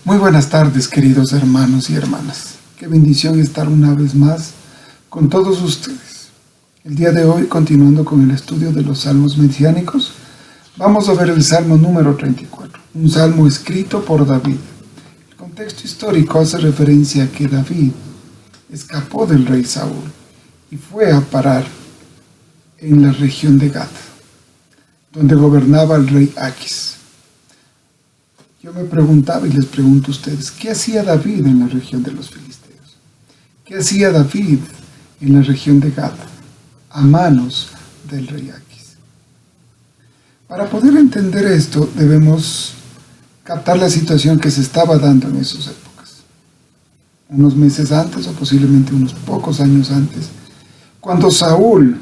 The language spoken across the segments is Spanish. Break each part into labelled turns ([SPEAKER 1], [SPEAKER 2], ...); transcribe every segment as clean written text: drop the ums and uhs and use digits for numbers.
[SPEAKER 1] Muy buenas tardes, queridos hermanos y hermanas. Qué bendición estar una vez más con todos ustedes. El día de hoy, continuando con el estudio de los salmos mesiánicos, vamos a ver el salmo número 34, un salmo escrito por David. El contexto histórico hace referencia a que David escapó del rey Saúl y fue a parar en la región de Gad, donde gobernaba el rey Aquis. Yo me preguntaba y les pregunto a ustedes, ¿qué hacía David en la región de los filisteos? ¿Qué hacía David en la región de Gad, a manos del rey Aquis? Para poder entender esto, debemos captar la situación que se estaba dando en esas épocas. Unos meses antes, o posiblemente unos pocos años antes, cuando Saúl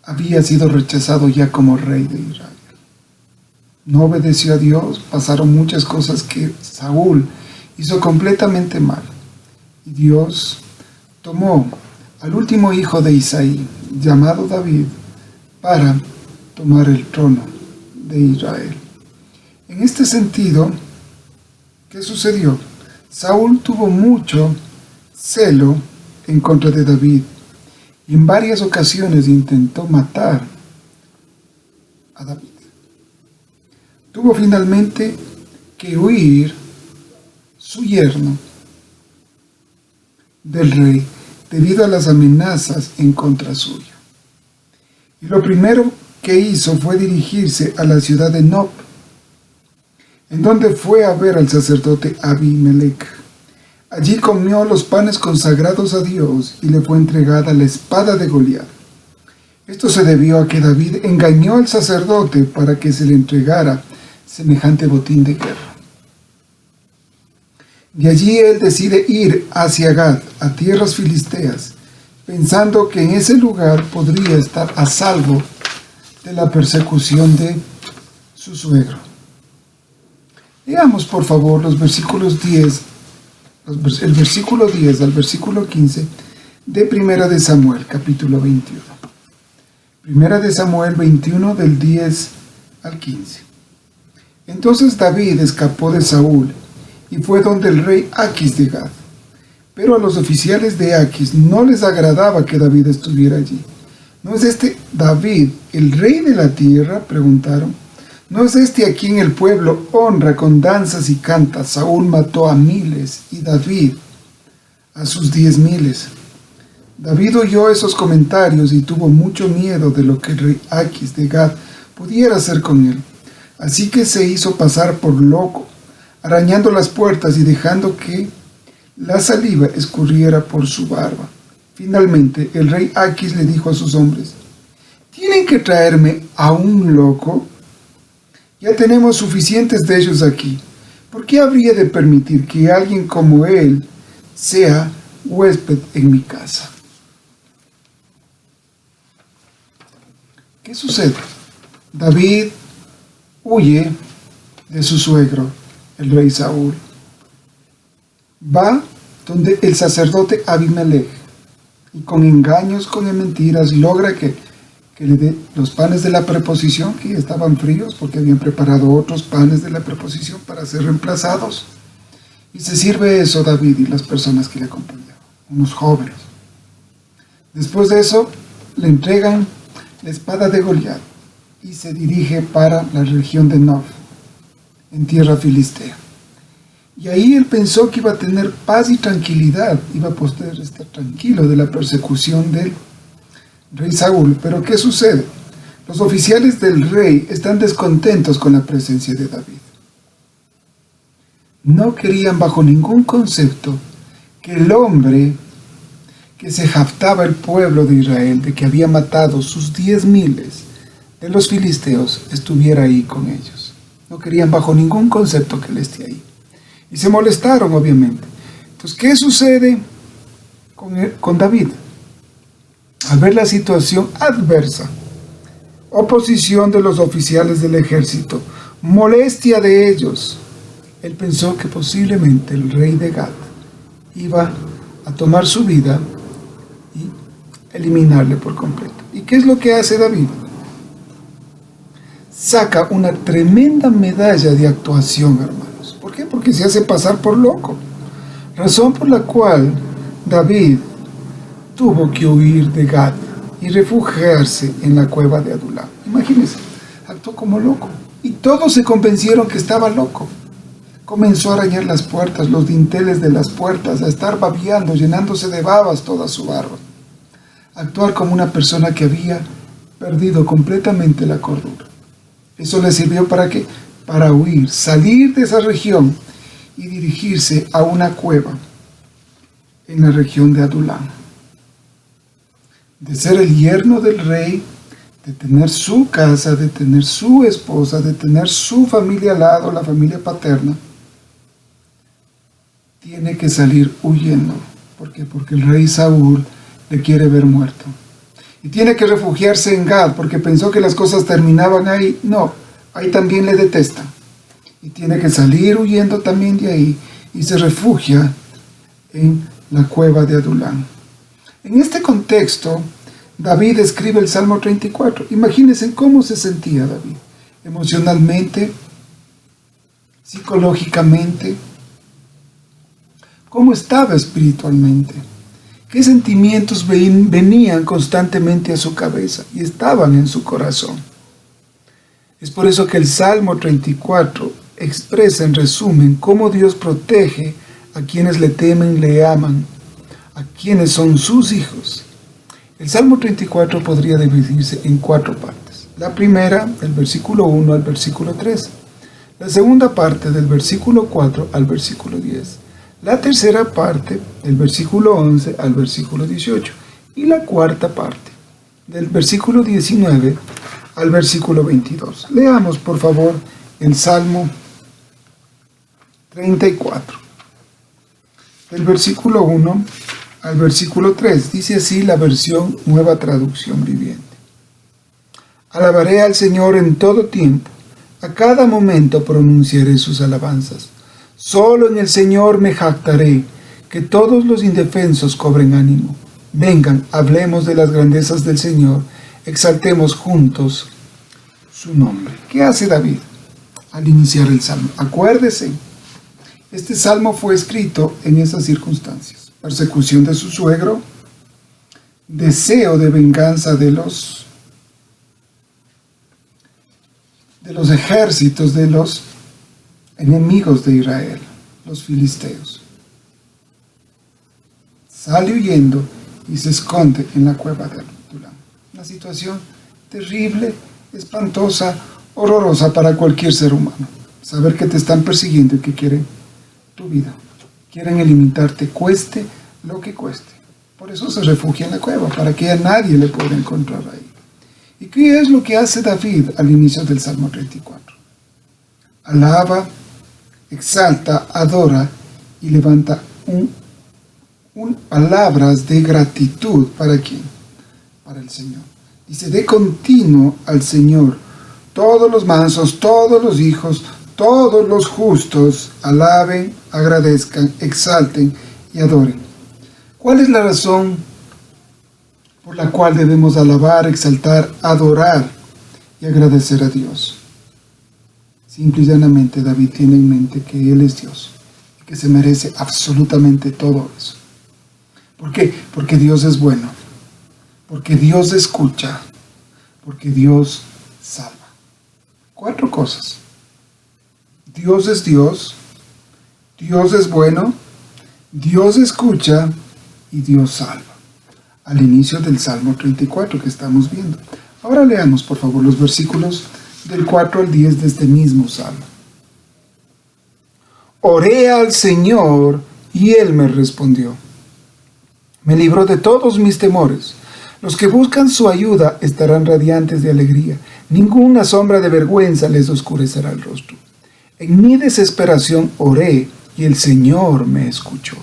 [SPEAKER 1] había sido rechazado ya como rey de Israel. No obedeció a Dios, pasaron muchas cosas que Saúl hizo completamente mal. Y Dios tomó al último hijo de Isaí, llamado David, para tomar el trono de Israel. En este sentido, ¿qué sucedió? Saúl tuvo mucho celo en contra de David y en varias ocasiones intentó matar a David. Tuvo finalmente que huir su yerno del rey debido a las amenazas en contra suya. Y lo primero que hizo fue dirigirse a la ciudad de Nob, en donde fue a ver al sacerdote Abimelech. Allí comió los panes consagrados a Dios y le fue entregada la espada de Goliat. Esto se debió a que David engañó al sacerdote para que se le entregara semejante botín de guerra. De allí él decide ir hacia Gad, a tierras filisteas, pensando que en ese lugar podría estar a salvo de la persecución de su suegro. Leamos por favor los versículos 10, el versículo 10 al versículo 15 de Primera de Samuel, capítulo 21. Primera de Samuel 21 del 10 al 15. Entonces David escapó de Saúl y fue donde el rey Aquis de Gad. Pero a los oficiales de Aquis no les agradaba que David estuviera allí. ¿No es este David el rey de la tierra?, preguntaron. ¿No es este a quien el pueblo honra con danzas y canta? Saúl mató a miles y David a sus 10,000. David oyó esos comentarios y tuvo mucho miedo de lo que el rey Aquis de Gad pudiera hacer con él. Así que se hizo pasar por loco, arañando las puertas y dejando que la saliva escurriera por su barba. Finalmente, el rey Aquis le dijo a sus hombres: ¿tienen que traerme a un loco? Ya tenemos suficientes de ellos aquí. ¿Por qué habría de permitir que alguien como él sea huésped en mi casa? ¿Qué sucede? David huye de su suegro, el rey Saúl. Va donde el sacerdote Abimelech y con engaños, con mentiras, logra que le dé los panes de la preposición, que ya estaban fríos porque habían preparado otros panes de la preposición para ser reemplazados. Y se sirve eso David y las personas que le acompañaban, unos jóvenes. Después de eso, le entregan la espada de Goliat y se dirige para la región de Nob, en tierra filistea. Y ahí él pensó que iba a tener paz y tranquilidad, iba a poder estar tranquilo de la persecución del rey Saúl. Pero ¿qué sucede? Los oficiales del rey están descontentos con la presencia de David. No querían bajo ningún concepto que el hombre que se jactaba el pueblo de Israel de que había matado sus 10,000 de los filisteos estuviera ahí con ellos. No querían bajo ningún concepto que él esté ahí. Y se molestaron, obviamente. Entonces, ¿qué sucede con David? Al ver la situación adversa, oposición de los oficiales del ejército, molestia de ellos, él pensó que posiblemente el rey de Gad iba a tomar su vida y eliminarle por completo. ¿Y qué es lo que hace David? Saca una tremenda medalla de actuación, hermanos. ¿Por qué qué? Porque se hace pasar por loco. Razón por la cual David tuvo que huir de Gad y refugiarse en la cueva de Adulam. Imagínense, actuó como loco. Y todos se convencieron que estaba loco. Comenzó a arañar las puertas, los dinteles de las puertas, a estar babeando, llenándose de babas toda su barba. Actuar como una persona que había perdido completamente la cordura. Eso le sirvió para qué? Para huir, salir de esa región y dirigirse a una cueva en la región de Adulam. De ser el yerno del rey, de tener su casa, de tener su esposa, de tener su familia al lado, la familia paterna, tiene que salir huyendo. ¿Por qué? Porque el rey Saúl le quiere ver muerto. Y tiene que refugiarse en Gad, porque pensó que las cosas terminaban ahí. No, ahí también le detestan. Y tiene que salir huyendo también de ahí, y se refugia en la cueva de Adulam. En este contexto, David escribe el Salmo 34. Imagínense cómo se sentía David, emocionalmente, psicológicamente, cómo estaba espiritualmente, qué sentimientos venían constantemente a su cabeza y estaban en su corazón. Es por eso que el Salmo 34 expresa en resumen cómo Dios protege a quienes le temen, le aman, a quienes son sus hijos. El Salmo 34 podría dividirse en 4 partes. La primera, del versículo 1 al versículo 3. La segunda parte, del versículo 4 al versículo 10. La tercera parte, del versículo 11 al versículo 18. Y la cuarta parte, del versículo 19 al versículo 22. Leamos, por favor, el Salmo 34. Del versículo 1 al versículo 3. Dice así la versión Nueva Traducción Viviente. Alabaré al Señor en todo tiempo. A cada momento pronunciaré sus alabanzas. Solo en el Señor me jactaré. Que todos los indefensos cobren ánimo. Vengan, hablemos de las grandezas del Señor. Exaltemos juntos su nombre. ¿Qué hace David al iniciar el salmo? Acuérdese. Este salmo fue escrito en esas circunstancias. Persecución de su suegro, deseo de venganza de los ejércitos de los enemigos de Israel, los filisteos. Sale huyendo y se esconde en la cueva de Adulam. Una situación terrible, espantosa, horrorosa para cualquier ser humano. Saber que te están persiguiendo y que quieren tu vida. Quieren eliminarte, cueste lo que cueste. Por eso se refugia en la cueva, para que a nadie le pueda encontrar ahí. ¿Y qué es lo que hace David al inicio del Salmo 34? Alaba, exalta, adora y levanta palabras de gratitud. ¿Para quién? Para el Señor. Dice, de continuo al Señor, todos los mansos, todos los hijos, todos los justos, alaben, agradezcan, exalten y adoren. ¿Cuál es la razón por la cual debemos alabar, exaltar, adorar y agradecer a Dios? Simple y llanamente David tiene en mente que Él es Dios y que se merece absolutamente todo eso. ¿Por qué? Porque Dios es bueno, porque Dios escucha, porque Dios salva. 4 cosas. Dios es Dios, Dios es bueno, Dios escucha y Dios salva. Al inicio del Salmo 34 que estamos viendo. Ahora leamos por favor los versículos del 4 al 10 de este mismo Salmo. Oré al Señor y Él me respondió. Me libró de todos mis temores. Los que buscan su ayuda estarán radiantes de alegría. Ninguna sombra de vergüenza les oscurecerá el rostro. En mi desesperación oré y el Señor me escuchó.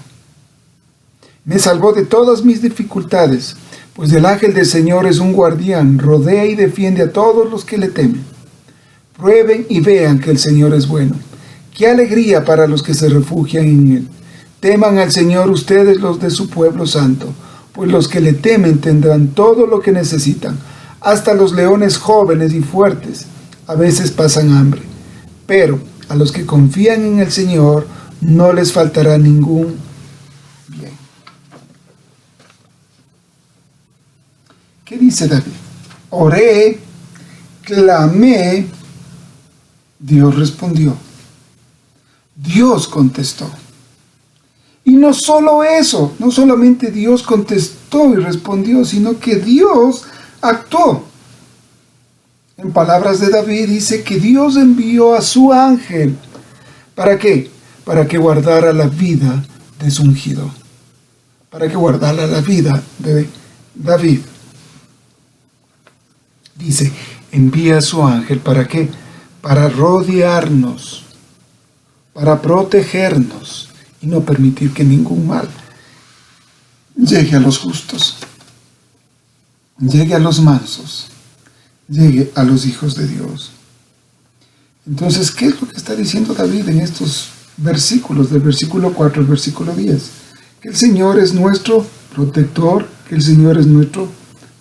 [SPEAKER 1] Me salvó de todas mis dificultades, pues el ángel del Señor es un guardián, rodea y defiende a todos los que le temen. Prueben y vean que el Señor es bueno. ¡Qué alegría para los que se refugian en Él! Teman al Señor ustedes los de su pueblo santo, pues los que le temen tendrán todo lo que necesitan. Hasta los leones jóvenes y fuertes a veces pasan hambre, pero a los que confían en el Señor no les faltará ningún bien. ¿Qué dice David? Oré, clamé, Dios respondió. Dios contestó. Y no solo eso, no solamente Dios contestó y respondió, sino que Dios actuó. En palabras de David dice que Dios envió a su ángel. ¿Para qué? Para que guardara la vida de su ungido. Para que guardara la vida de David. Dice, envía a su ángel, ¿para qué? Para rodearnos, para protegernos y no permitir que ningún mal llegue a los justos, llegue a los mansos, llegue a los hijos de Dios. Entonces, ¿qué es lo que está diciendo David en estos versículos, del versículo 4 al versículo 10? Que el Señor es nuestro protector, que el Señor es nuestro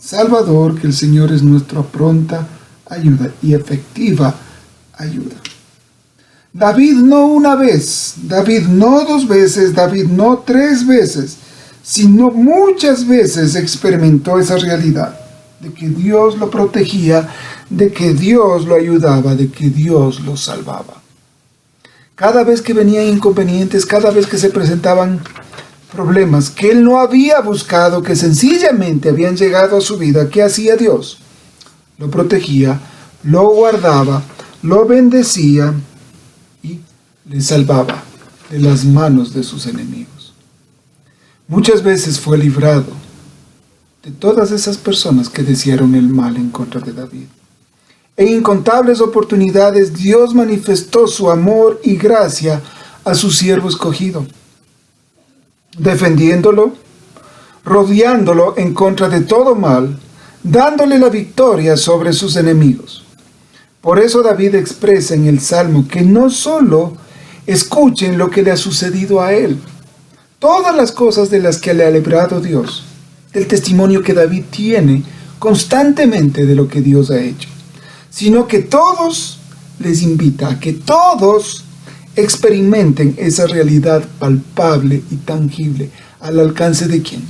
[SPEAKER 1] Salvador, que el Señor es nuestra pronta ayuda y efectiva ayuda. David no una vez, David no 2 veces, David no 3 veces, sino muchas veces experimentó esa realidad de que Dios lo protegía, de que Dios lo ayudaba, de que Dios lo salvaba. Cada vez que venían inconvenientes, cada vez que se presentaban problemas que él no había buscado, que sencillamente habían llegado a su vida, ¿qué hacía Dios? Lo protegía, lo guardaba, lo bendecía y le salvaba de las manos de sus enemigos. Muchas veces fue librado de todas esas personas que desearon el mal en contra de David. En incontables oportunidades Dios manifestó su amor y gracia a su siervo escogido, defendiéndolo, rodeándolo en contra de todo mal, dándole la victoria sobre sus enemigos. Por eso David expresa en el Salmo que no solo escuchen lo que le ha sucedido a él, todas las cosas de las que le ha librado Dios, del testimonio que David tiene constantemente de lo que Dios ha hecho, sino que todos les invita a que todos experimenten esa realidad palpable y tangible. ¿Al alcance de quién?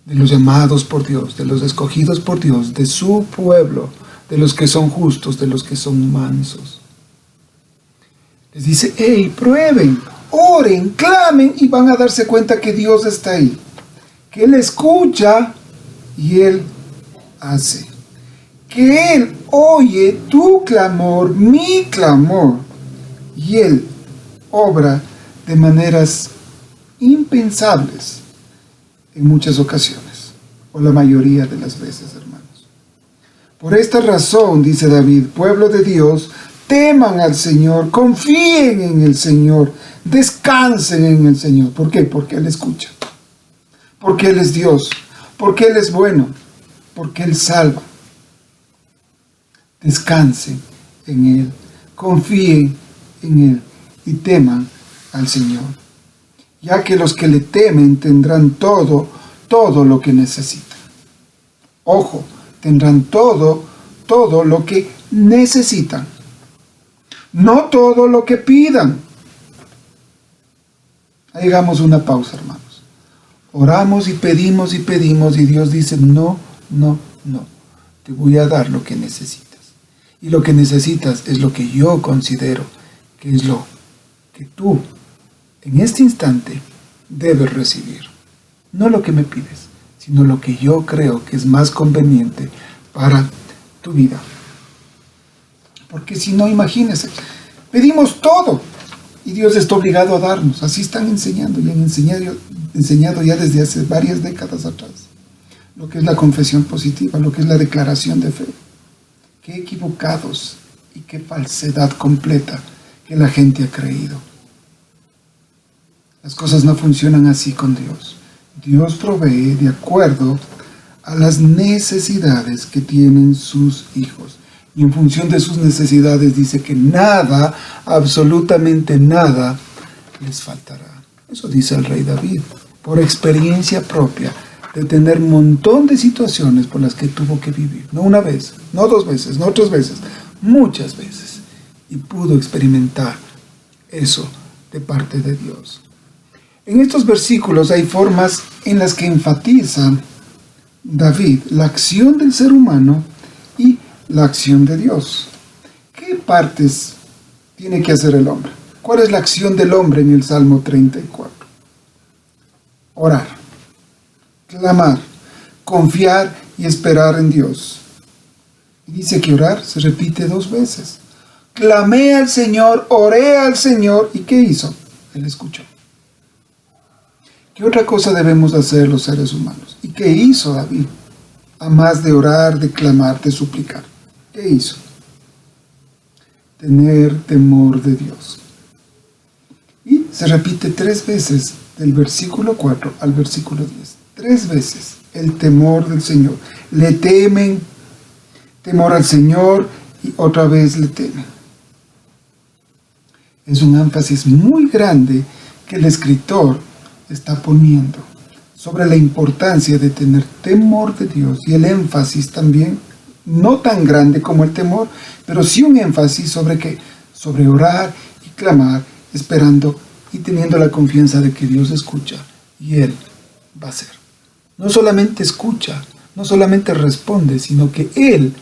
[SPEAKER 1] De los llamados por Dios, de los escogidos por Dios, de su pueblo, de los que son justos, de los que son mansos. Les dice, hey, prueben, oren, clamen y van a darse cuenta que Dios está ahí, que Él escucha y Él hace, que Él oye tu clamor, mi clamor, y Él obra de maneras impensables en muchas ocasiones, o la mayoría de las veces, hermanos. Por esta razón, dice David, pueblo de Dios, teman al Señor, confíen en el Señor, descansen en el Señor. ¿Por qué? Porque Él escucha, porque Él es Dios, porque Él es bueno, porque Él salva. Descansen en Él, confíen en Él y teman al Señor, ya que los que le temen tendrán todo lo que necesitan. Ojo, tendrán todo lo que necesitan, no todo lo que pidan. Hagamos una pausa, hermanos. Oramos y pedimos y Dios dice, no, te voy a dar lo que necesitas. Y lo que necesitas es lo que yo considero que es lo que tú en este instante debes recibir. No lo que me pides, sino lo que yo creo que es más conveniente para tu vida. Porque si no, imagínense, pedimos todo y Dios está obligado a darnos. Así están enseñando y han enseñado ya desde hace varias décadas atrás lo que es la confesión positiva, lo que es la declaración de fe. Qué equivocados y qué falsedad completa que la gente ha creído. Las cosas no funcionan así con Dios. Dios provee de acuerdo a las necesidades que tienen sus hijos. Y en función de sus necesidades dice que nada, absolutamente nada, les faltará. Eso dice el rey David, por experiencia propia, de tener un montón de situaciones por las que tuvo que vivir. No una vez, no 2 veces, no 3 veces, muchas veces. y pudo experimentar eso de parte de Dios. En estos versículos hay formas en las que enfatiza David la acción del ser humano y la acción de Dios. ¿Qué partes tiene que hacer el hombre? ¿Cuál es la acción del hombre en el Salmo 34? Orar, clamar, confiar y esperar en Dios. Y dice que orar se repite 2 veces. Clamé al Señor, oré al Señor. ¿Y qué hizo? Él escuchó. ¿Qué otra cosa debemos hacer los seres humanos? ¿Y qué hizo David? A más de orar, de clamar, de suplicar. ¿Qué hizo? Tener temor de Dios. Y se repite 3 veces del versículo 4 al versículo 10. 3 veces el temor del Señor. Le temen, temor al Señor, y otra vez le temen. Es un énfasis muy grande que el escritor está poniendo sobre la importancia de tener temor de Dios, y el énfasis también, no tan grande como el temor, pero sí un énfasis sobre qué, sobre orar y clamar, esperando y teniendo la confianza de que Dios escucha y Él va a hacer. No solamente escucha, no solamente responde, sino que Él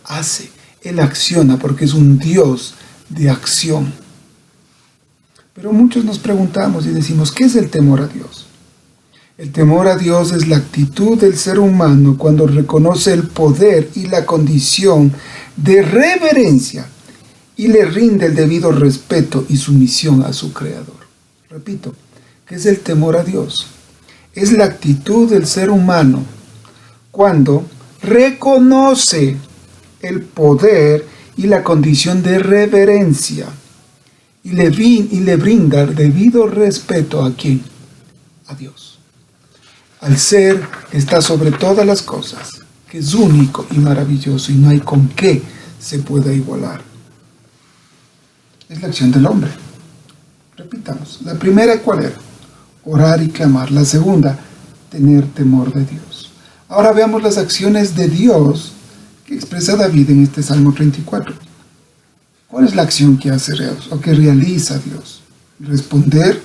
[SPEAKER 1] hace, Él acciona, porque es un Dios de acción. Pero muchos nos preguntamos y decimos, ¿qué es el temor a Dios? El temor a Dios es la actitud del ser humano cuando reconoce el poder y la condición de reverencia y le rinde el debido respeto y sumisión a su Creador. Repito, ¿qué es el temor a Dios? Es la actitud del ser humano cuando reconoce el poder y la condición de reverencia y le brinda el debido respeto ¿a quién? A Dios. Al ser que está sobre todas las cosas, que es único y maravilloso y no hay con qué se pueda igualar. Es la acción del hombre. Repitamos. La primera, ¿cuál era? Orar y clamar. La segunda, tener temor de Dios. Ahora veamos las acciones de Dios que expresa David en este Salmo 34. ¿Cuál es la acción que hace Dios o que realiza Dios? Responder,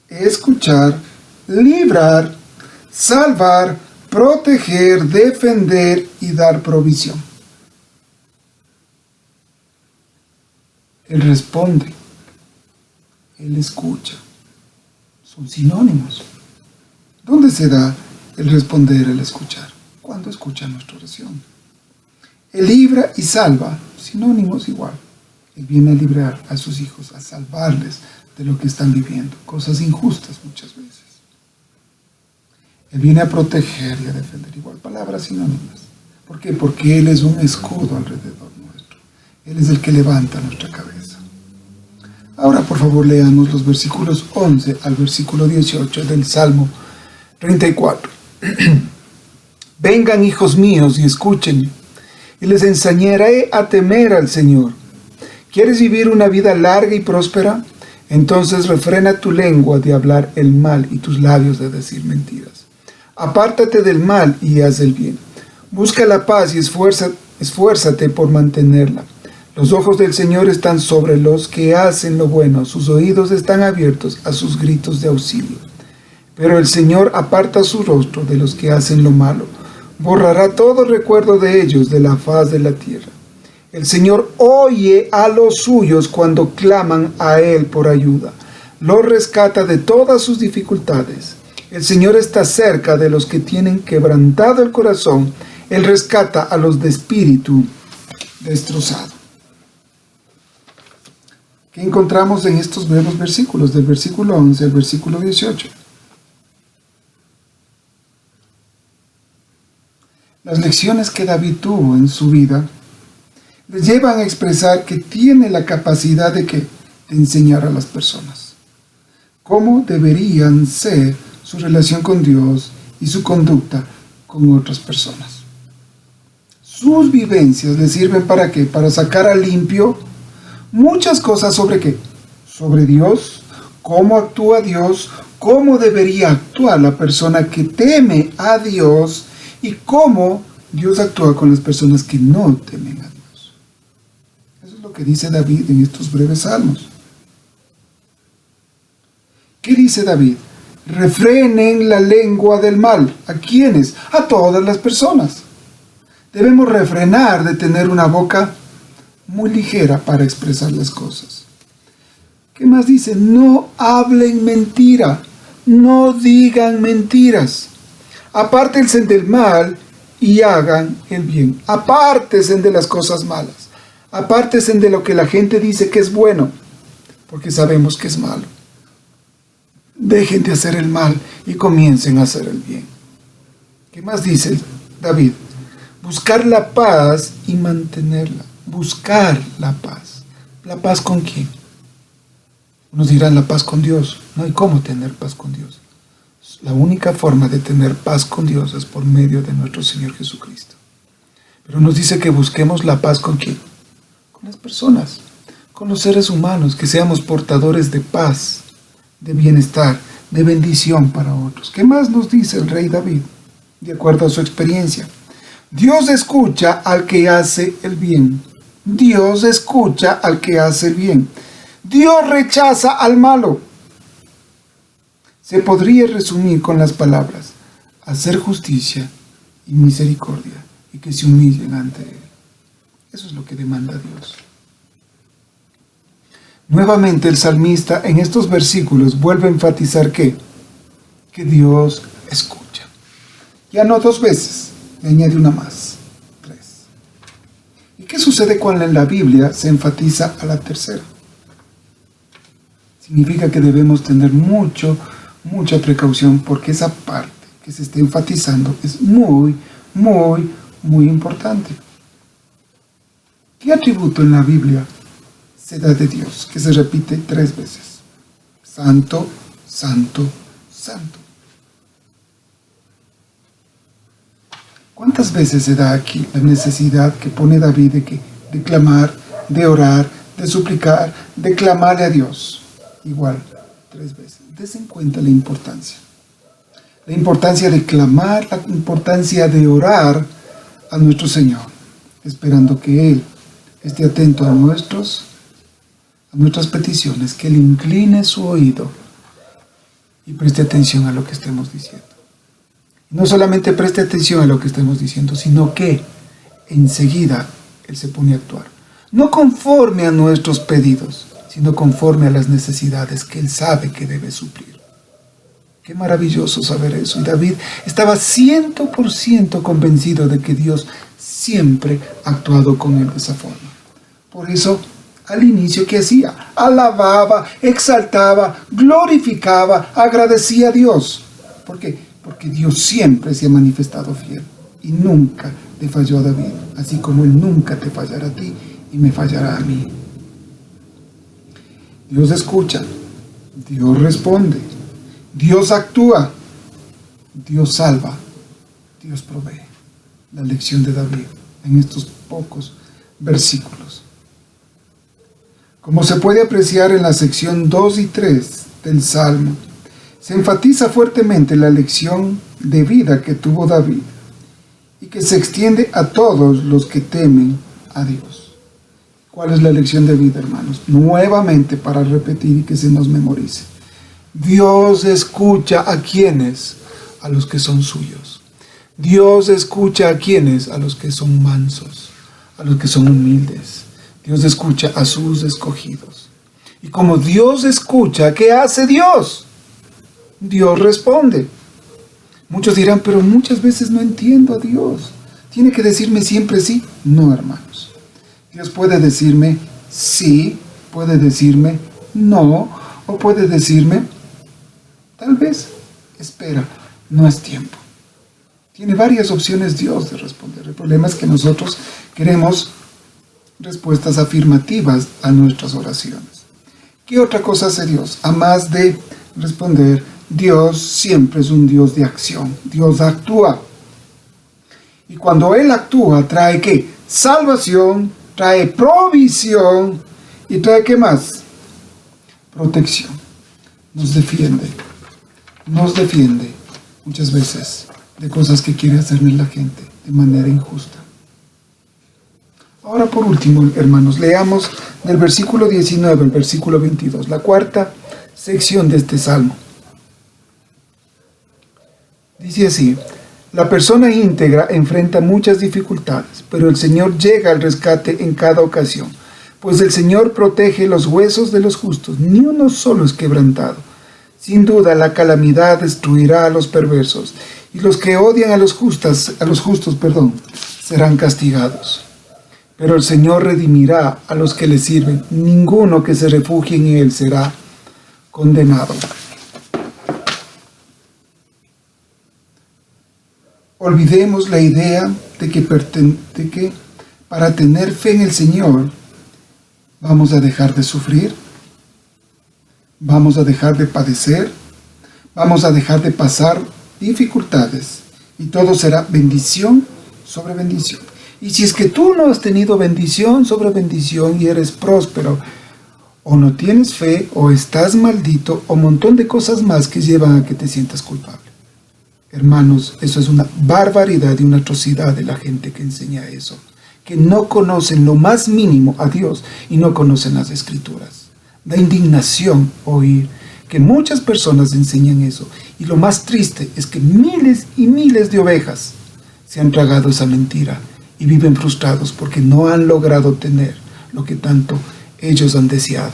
[SPEAKER 1] escuchar, librar, salvar, proteger, defender y dar provisión. Él responde, Él escucha. Son sinónimos. ¿Dónde se da el responder, el escuchar? Cuando escucha nuestra oración. Él libra y salva, sinónimos igual. Él viene a librar a sus hijos, a salvarles de lo que están viviendo, cosas injustas muchas veces. Él viene a proteger y a defender, igual, palabras sinónimas. ¿Por qué? Porque Él es un escudo alrededor nuestro. Él es el que levanta nuestra cabeza. Ahora, por favor, leamos los versículos 11 al versículo 18 del Salmo 34. Vengan, hijos míos, y escúchenme, y les enseñaré a temer al Señor. ¿Quieres vivir una vida larga y próspera? Entonces refrena tu lengua de hablar el mal y tus labios de decir mentiras. Apártate del mal y haz el bien. Busca la paz y esfuérzate por mantenerla. Los ojos del Señor están sobre los que hacen lo bueno, sus oídos están abiertos a sus gritos de auxilio. Pero el Señor aparta su rostro de los que hacen lo malo, borrará todo recuerdo de ellos de la faz de la tierra. El Señor oye a los suyos cuando claman a Él por ayuda, los rescata de todas sus dificultades. El Señor está cerca de los que tienen quebrantado el corazón, Él rescata a los de espíritu destrozado. ¿Qué encontramos en estos breves versículos, del versículo 11 al versículo 18? Las lecciones que David tuvo en su vida les llevan a expresar que tiene la capacidad de enseñar a las personas cómo deberían ser su relación con Dios y su conducta con otras personas. Sus vivencias le sirven ¿para qué? Para sacar a limpio muchas cosas sobre qué, sobre Dios, cómo actúa Dios, cómo debería actuar la persona que teme a Dios y cómo Dios actúa con las personas que no temen a Dios. Eso es lo que dice David en estos breves salmos. ¿Qué dice David? Refrenen la lengua del mal. ¿A quiénes? A todas las personas. Debemos refrenar de tener una boca muy ligera para expresar las cosas. ¿Qué más dice? No hablen mentira, no digan mentiras. Apártense del mal y hagan el bien. Apártense de las cosas malas. Apártense de lo que la gente dice que es bueno, porque sabemos que es malo. Dejen de hacer el mal y comiencen a hacer el bien. ¿Qué más dice David? Buscar la paz y mantenerla. Buscar la paz. ¿La paz con quién? Unos dirán la paz con Dios. No hay cómo tener paz con Dios. La única forma de tener paz con Dios es por medio de nuestro Señor Jesucristo. Pero nos dice que busquemos la paz ¿con quién? Con las personas, con los seres humanos, que seamos portadores de paz, de bienestar, de bendición para otros. ¿Qué más nos dice el rey David? De acuerdo a su experiencia. Dios escucha al que hace el bien. Dios escucha al que hace el bien. Dios rechaza al malo. Se podría resumir con las palabras: hacer justicia y misericordia, y que se humillen ante Él. Eso es lo que demanda Dios. Nuevamente el salmista en estos versículos vuelve a enfatizar que Dios escucha. Ya no 2 veces, le añade una más, 3. ¿Y qué sucede cuando en la Biblia se enfatiza a la tercera? Significa que debemos tener mucha precaución, porque esa parte que se está enfatizando es muy importante. ¿Qué atributo en la Biblia se da de Dios, que se repite 3 veces? Santo, santo, santo. ¿Cuántas veces se da aquí la necesidad que pone David de clamar, de orar, de suplicar, de clamarle a Dios? Igual, 3 veces. Desen cuenta la importancia. La importancia de clamar, la importancia de orar a nuestro Señor, esperando que Él esté atento a nuestras peticiones, que Él incline su oído y preste atención a lo que estemos diciendo. No solamente preste atención a lo que estemos diciendo, sino que enseguida Él se pone a actuar. No conforme a nuestros pedidos, sino conforme a las necesidades que Él sabe que debe suplir. Qué maravilloso saber eso. Y David estaba 100% convencido de que Dios siempre ha actuado con él de esa forma. Por eso, al inicio, ¿qué hacía? Alababa, exaltaba, glorificaba, agradecía a Dios. ¿Por qué? Porque Dios siempre se ha manifestado fiel y nunca le falló a David, así como Él nunca te fallará a ti y me fallará a mí. Dios escucha, Dios responde, Dios actúa, Dios salva, Dios provee. La lección de David en estos pocos versículos. Como se puede apreciar en la sección 2 y 3 del Salmo, se enfatiza fuertemente la lección de vida que tuvo David y que se extiende a todos los que temen a Dios. ¿Cuál es la lección de vida, hermanos? Nuevamente, para repetir y que se nos memorice. Dios escucha a quienes, a los que son suyos. Dios escucha a quienes, a los que son mansos, a los que son humildes. Dios escucha a sus escogidos. Y como Dios escucha, ¿qué hace Dios? Dios responde. Muchos dirán, pero muchas veces no entiendo a Dios. ¿Tiene que decirme siempre sí? No, hermanos. Dios puede decirme sí, puede decirme no, o puede decirme tal vez, espera, no es tiempo. Tiene varias opciones Dios de responder. El problema es que nosotros queremos respuestas afirmativas a nuestras oraciones. ¿Qué otra cosa hace Dios? A más de responder, Dios siempre es un Dios de acción. Dios actúa. Y cuando Él actúa, trae ¿qué? Salvación, trae provisión y trae ¿qué más? Protección. Nos defiende muchas veces de cosas que quiere hacerle la gente de manera injusta. Ahora por último, hermanos, leamos del versículo 19 al versículo 22, la cuarta sección de este salmo. Dice así: la persona íntegra enfrenta muchas dificultades, pero el Señor llega al rescate en cada ocasión, pues el Señor protege los huesos de los justos, ni uno solo es quebrantado. Sin duda la calamidad destruirá a los perversos, y los que odian a los justos, serán castigados. Pero el Señor redimirá a los que le sirven, ninguno que se refugie en él será condenado. Olvidemos la idea de que para tener fe en el Señor vamos a dejar de sufrir, vamos a dejar de padecer, vamos a dejar de pasar dificultades, y todo será bendición sobre bendición. Y si es que tú no has tenido bendición sobre bendición y eres próspero, o no tienes fe, o estás maldito, o un montón de cosas más que llevan a que te sientas culpable. Hermanos, eso es una barbaridad y una atrocidad de la gente que enseña eso, que no conocen lo más mínimo a Dios y no conocen las Escrituras. Da indignación oír que muchas personas enseñan eso, y lo más triste es que miles y miles de ovejas se han tragado esa mentira y viven frustrados porque no han logrado tener lo que tanto ellos han deseado.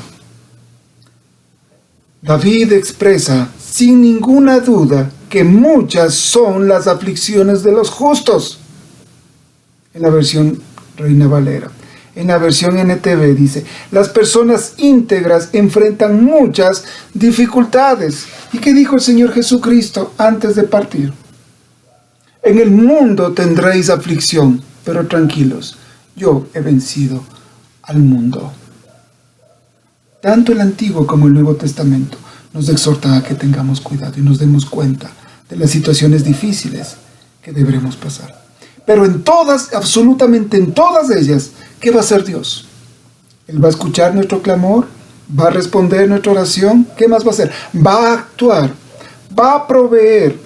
[SPEAKER 1] David expresa sin ninguna duda que muchas son las aflicciones de los justos. En la versión Reina Valera. En la versión NTV dice: las personas íntegras enfrentan muchas dificultades. ¿Y qué dijo el Señor Jesucristo antes de partir? En el mundo tendréis aflicción, pero tranquilos, yo he vencido al mundo. Tanto el Antiguo como el Nuevo Testamento nos exhortan a que tengamos cuidado y nos demos cuenta de las situaciones difíciles que deberemos pasar. Pero en todas, absolutamente en todas ellas, ¿qué va a hacer Dios? Él va a escuchar nuestro clamor, va a responder nuestra oración. ¿Qué más va a hacer? Va a actuar, va a proveer,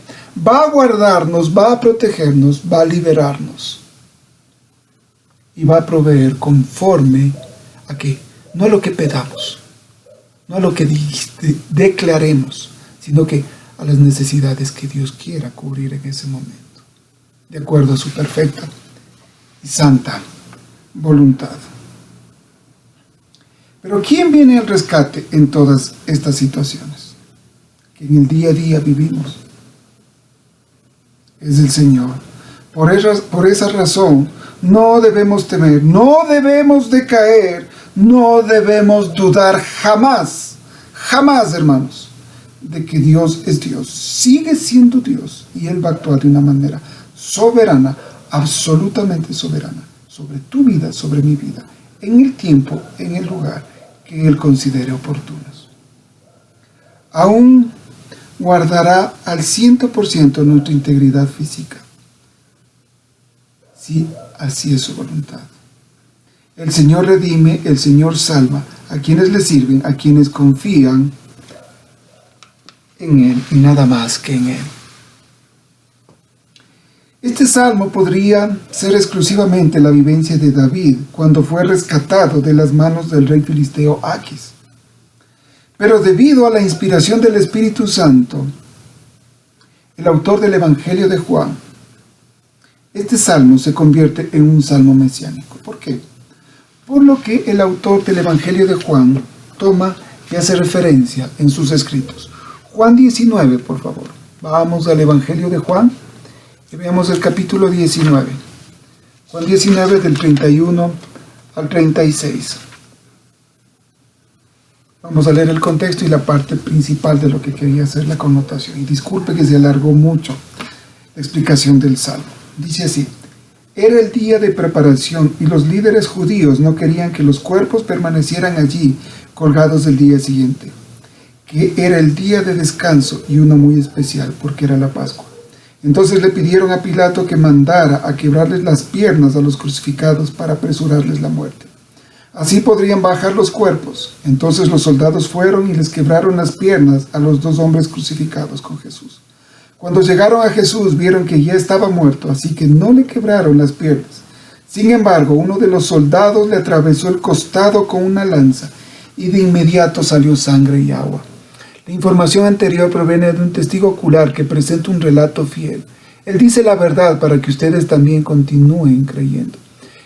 [SPEAKER 1] va a guardarnos, va a protegernos, va a liberarnos. Y va a proveer conforme a qué, no a lo que pedamos, no a lo que declaremos, sino que a las necesidades que Dios quiera cubrir en ese momento, de acuerdo a su perfecta y santa voluntad. Pero ¿quién viene al rescate en todas estas situaciones que en el día a día vivimos? Es el Señor. Por esa razón no debemos temer, no debemos decaer, no debemos dudar jamás, jamás, hermanos, de que Dios es Dios. Sigue siendo Dios y Él va a actuar de una manera soberana, absolutamente soberana, sobre tu vida, sobre mi vida, en el tiempo, en el lugar que Él considere oportunos. Aún guardará al 100% nuestra integridad física, si así es su voluntad. El Señor redime, el Señor salva a quienes le sirven, a quienes confían en Él y nada más que en Él. Este salmo podría ser exclusivamente la vivencia de David cuando fue rescatado de las manos del rey filisteo Aquis. Pero debido a la inspiración del Espíritu Santo, el autor del Evangelio de Juan, este salmo se convierte en un salmo mesiánico. ¿Por qué? Por lo que el autor del Evangelio de Juan toma y hace referencia en sus escritos. Juan 19, por favor. Vamos al Evangelio de Juan y veamos el capítulo 19. Juan 19 del 31 al 36. Vamos a leer el contexto y la parte principal de lo que quería hacer la connotación. Y disculpe que se alargó mucho la explicación del salmo. Dice así: era el día de preparación y los líderes judíos no querían que los cuerpos permanecieran allí colgados el día siguiente, que era el día de descanso y uno muy especial porque era la Pascua. Entonces le pidieron a Pilato que mandara a quebrarles las piernas a los crucificados para apresurarles la muerte. Así podrían bajar los cuerpos. Entonces los soldados fueron y les quebraron las piernas a los dos hombres crucificados con Jesús. Cuando llegaron a Jesús vieron que ya estaba muerto, así que no le quebraron las piernas, Sin embargo, uno de los soldados le atravesó el costado con una lanza y de inmediato salió sangre y agua. La información anterior proviene de un testigo ocular que presenta un relato fiel. Él dice la verdad para que ustedes también continúen creyendo.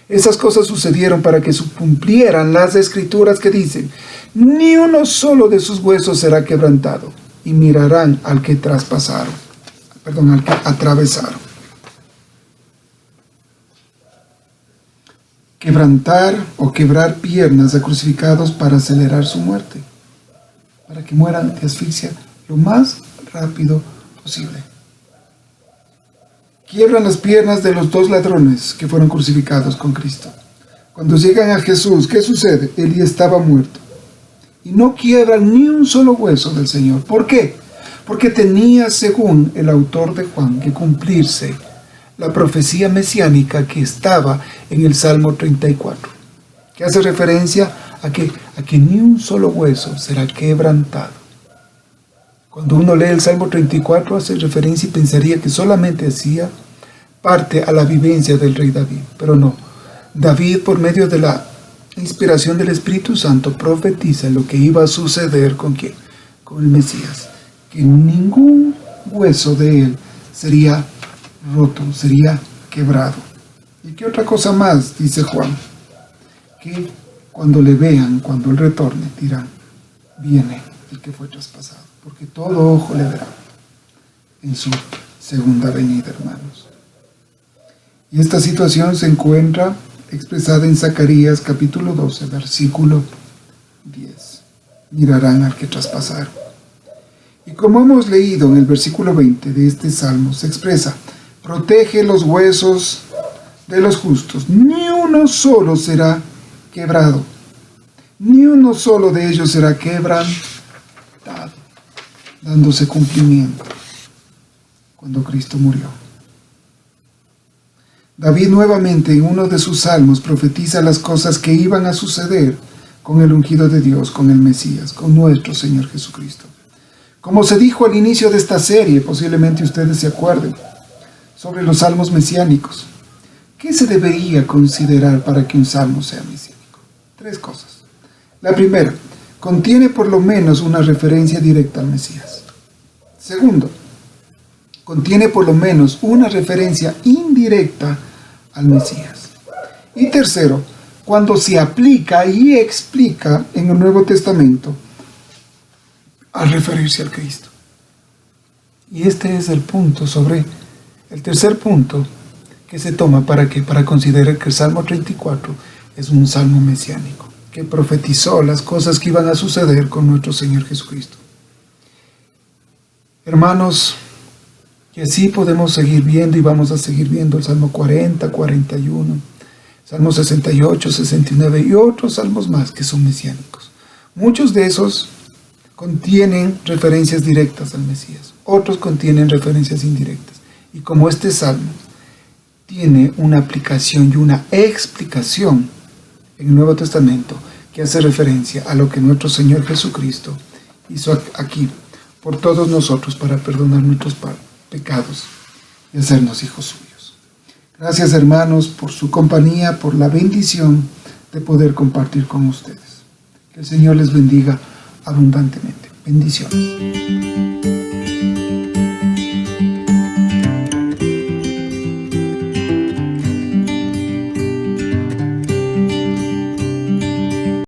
[SPEAKER 1] Esas cosas sucedieron para que se cumplieran las escrituras que dicen: ni uno solo de sus huesos será quebrantado, y mirarán al que atravesaron. Quebrantar o quebrar piernas a crucificados para acelerar su muerte, para que mueran de asfixia lo más rápido posible. Quiebran las piernas de los 2 ladrones que fueron crucificados con Cristo. Cuando llegan a Jesús, ¿qué sucede? Él ya estaba muerto. Y no quiebran ni un solo hueso del Señor. ¿Por qué? Porque tenía, según el autor de Juan, que cumplirse la profecía mesiánica que estaba en el Salmo 34, que hace referencia a que ni un solo hueso será quebrantado. Cuando uno lee el Salmo 34 hace referencia y pensaría que solamente hacía parte a la vivencia del rey David, pero no. David, por medio de la inspiración del Espíritu Santo, profetiza lo que iba a suceder con ¿quién? Con el Mesías, que ningún hueso de él sería roto, sería quebrado. ¿Y qué otra cosa más dice Juan? Que cuando le vean, cuando él retorne, dirán: viene el que fue traspasado, porque todo ojo le verá en su segunda venida, hermanos. Y esta situación se encuentra expresada en Zacarías capítulo 12, versículo 10. Mirarán al que traspasaron. Y como hemos leído en el versículo 20 de este salmo, se expresa: protege los huesos de los justos, ni uno solo será quebrado, ni uno solo de ellos será quebrantado, dándose cumplimiento cuando Cristo murió. David nuevamente en uno de sus salmos profetiza las cosas que iban a suceder con el ungido de Dios, con el Mesías, con nuestro Señor Jesucristo. Como se dijo al inicio de esta serie, posiblemente ustedes se acuerden, sobre los salmos mesiánicos. ¿Qué se debería considerar para que un salmo sea mesiánico? 3 cosas. La primera, contiene por lo menos una referencia directa al Mesías. Segundo, contiene por lo menos una referencia indirecta al Mesías. Y tercero, cuando se aplica y explica en el Nuevo Testamento al referirse al Cristo. Y este es el punto el tercer punto que se toma para considerar que el Salmo 34 es un salmo mesiánico, que profetizó las cosas que iban a suceder con nuestro Señor Jesucristo. Hermanos, y así podemos seguir viendo y vamos a seguir viendo el Salmo 40, 41, Salmo 68, 69 y otros salmos más que son mesiánicos. Muchos de esos contienen referencias directas al Mesías, otros contienen referencias indirectas. Y como este salmo tiene una aplicación y una explicación en el Nuevo Testamento que hace referencia a lo que nuestro Señor Jesucristo hizo aquí por todos nosotros para perdonar nuestros pecados y hacernos hijos suyos. Gracias, hermanos, por su compañía, por la bendición de poder compartir con ustedes. Que el Señor les bendiga abundantemente. Bendiciones.